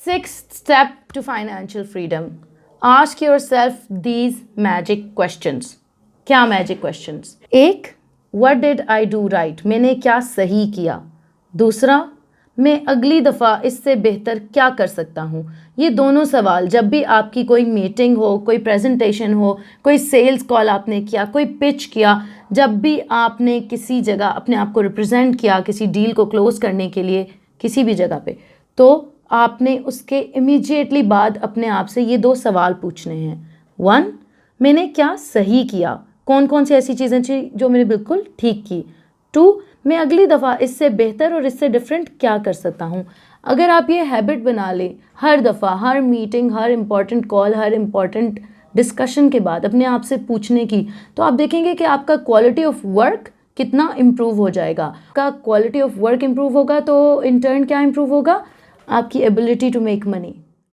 Sixth step to financial freedom. Ask yourself these magic questions. क्या magic questions? एक, what did I do right, मैंने क्या सही किया. दूसरा, मैं अगली दफ़ा इससे बेहतर क्या कर सकता हूँ. ये दोनों सवाल जब भी आपकी कोई मीटिंग हो, कोई प्रेजेंटेशन हो, कोई सेल्स कॉल आपने किया, कोई पिच किया, जब भी आपने किसी जगह अपने आप को रिप्रेजेंट किया किसी डील को क्लोज करने के लिए किसी भी जगह पे, तो आपने उसके इमीडिएटली बाद अपने आप से ये दो सवाल पूछने हैं. वन, मैंने क्या सही किया, कौन कौन सी ऐसी चीज़ें थी जो मैंने बिल्कुल ठीक की. टू, मैं अगली दफ़ा इससे बेहतर और इससे डिफरेंट क्या कर सकता हूँ. अगर आप ये हैबिट बना लें, हर दफ़ा, हर मीटिंग, हर इम्पॉर्टेंट कॉल, हर इम्पॉर्टेंट डिस्कशन के बाद अपने आप से पूछने की, तो आप देखेंगे कि आपका क्वालिटी ऑफ वर्क कितना इम्प्रूव हो जाएगा. आपका क्वालिटी ऑफ वर्क इम्प्रूव होगा तो इन टर्न क्या इम्प्रूव होगा, आपकी एबिलिटी टू मेक मनी.